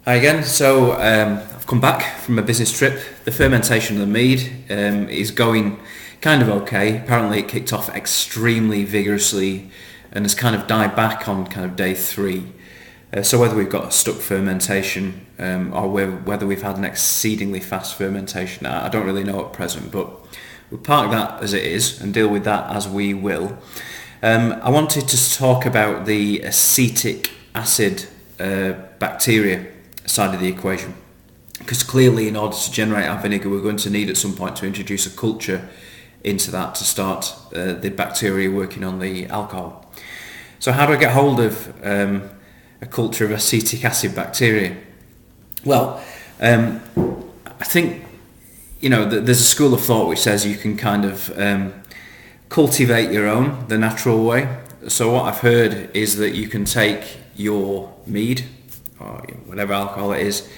Hi again. I've come back from a business trip. The fermentation of the mead is going kind of okay. Apparently it kicked off extremely vigorously and has kind of died back on kind of day 3. So whether we've got a stuck fermentation or whether we've had an exceedingly fast fermentation, I don't really know at present, but we'll park that as it is and deal with that as we will. I wanted to talk about the acetic acid bacteria side of the equation, because clearly in order to generate our vinegar we're going to need at some point to introduce a culture into that to start the bacteria working on the alcohol. So how do I get hold of a culture of acetic acid bacteria? Well, I think there's a school of thought which says you can kind of cultivate your own the natural way. So what I've heard is that you can take your mead or whatever alcohol it is,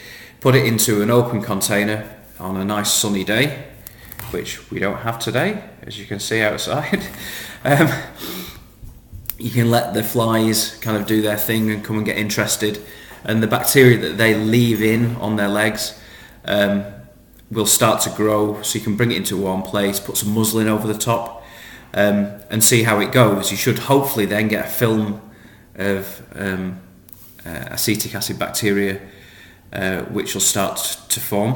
put it into an open container on a nice sunny day, which we don't have today, as you can see outside. You can let the flies kind of do their thing and come and get interested, and the bacteria that they leave in on their legs will start to grow. So you can bring it into a warm place, put some muslin over the top, and see how it goes. You should hopefully then get a film of acetic acid bacteria which will start to form.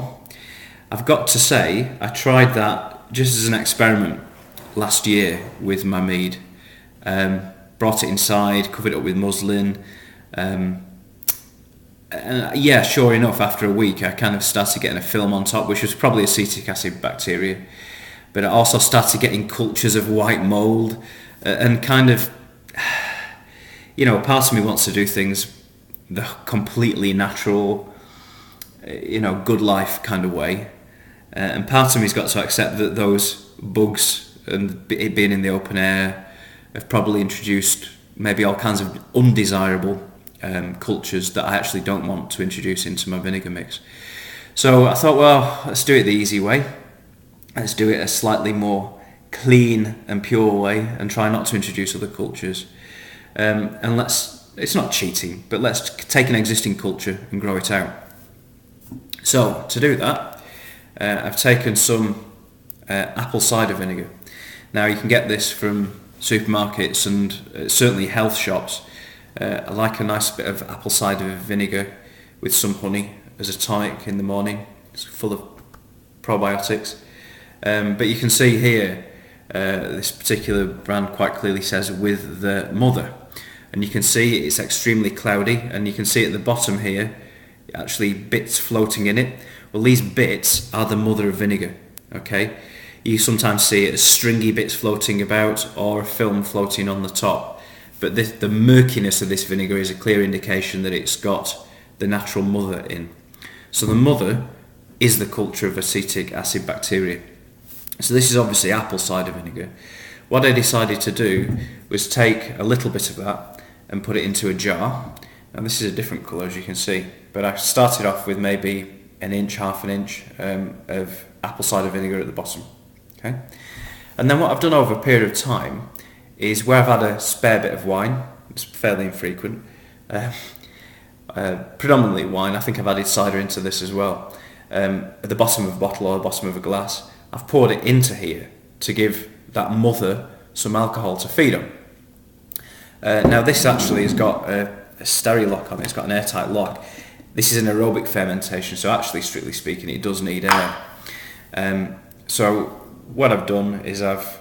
I've got to say, I tried that just as an experiment last year with my mead. Brought it inside, covered it up with muslin, and sure enough, after a week I kind of started getting a film on top, which was probably acetic acid bacteria, but I also started getting cultures of white mould, and kind of, part of me wants to do things the completely natural, good life kind of way, and part of me's got to accept that those bugs and it being in the open air have probably introduced maybe all kinds of undesirable cultures that I actually don't want to introduce into my vinegar mix. So I thought, well, let's do it the easy way. Let's do it a slightly more clean and pure way and try not to introduce other cultures. And it's not cheating, but let's take an existing culture and grow it out. So to do that, I've taken some apple cider vinegar. Now you can get this from supermarkets and certainly health shops. I like a nice bit of apple cider vinegar with some honey as a tonic in the morning. It's full of probiotics. But you can see here, this particular brand quite clearly says with the Mother. And you can see it's extremely cloudy, and you can see at the bottom here, actually bits floating in it. Well, these bits are the Mother of Vinegar, okay? You sometimes see it as stringy bits floating about or a film floating on the top. But the murkiness of this vinegar is a clear indication that it's got the natural mother in. So the mother is the culture of acetic acid bacteria. So this is obviously apple cider vinegar. What I decided to do was take a little bit of that and put it into a jar. Now this is a different colour, as you can see, but I started off with maybe an inch, half an inch of apple cider vinegar at the bottom. Okay, and then what I've done over a period of time is where I've had a spare bit of wine, it's fairly infrequent, predominantly wine. I think I've added cider into this as well. At the bottom of a bottle or the bottom of a glass, I've poured it into here to give that mother some alcohol to feed on. Now this actually has got a stereo lock on it, it's got an airtight lock. This is an aerobic fermentation, so actually strictly speaking it does need air. So what I've done is I've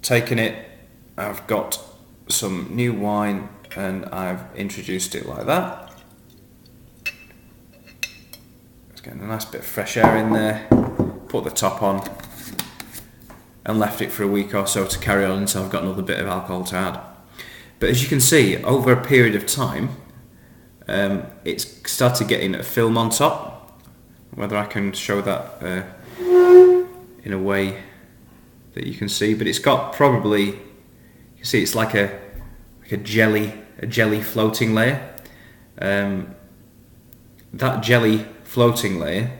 taken it, I've got some new wine and I've introduced it like that. It's getting a nice bit of fresh air in there, put the top on and left it for a week or so to carry on until I've got another bit of alcohol to add. But as you can see, over a period of time, it's started getting a film on top. Whether I can show that in a way that you can see, but it's got probably, you can see it's like a jelly floating layer. That jelly floating layer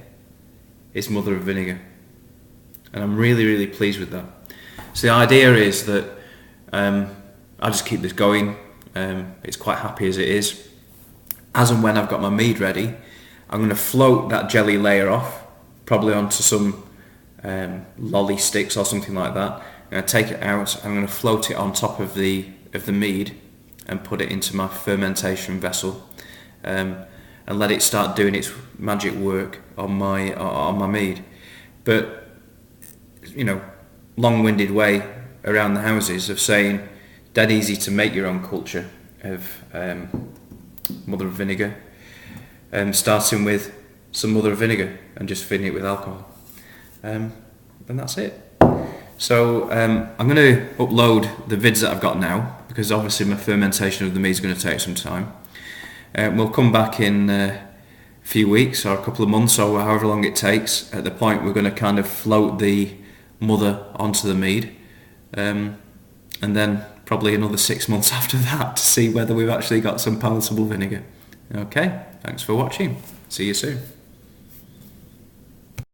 is Mother of Vinegar, and I'm really, really pleased with that. So the idea is that I'll just keep this going. It's quite happy as it is. As and when I've got my mead ready, I'm going to float that jelly layer off, probably onto some lolly sticks or something like that. I'm going to take it out. I'm going to float it on top of the mead and put it into my fermentation vessel, and let it start doing its magic work on my mead. But long-winded way around the houses of saying, dead easy to make your own culture of Mother of Vinegar, starting with some Mother of Vinegar and just filling it with alcohol, and that's it. So I'm going to upload the vids that I've got now, because obviously my fermentation of the mead is going to take some time. We'll come back in a few weeks or a couple of months or however long it takes. At the point we're going to kind of float the mother onto the mead, and then probably another 6 months after that to see whether we've actually got some palatable vinegar. Okay, thanks for watching. See you soon.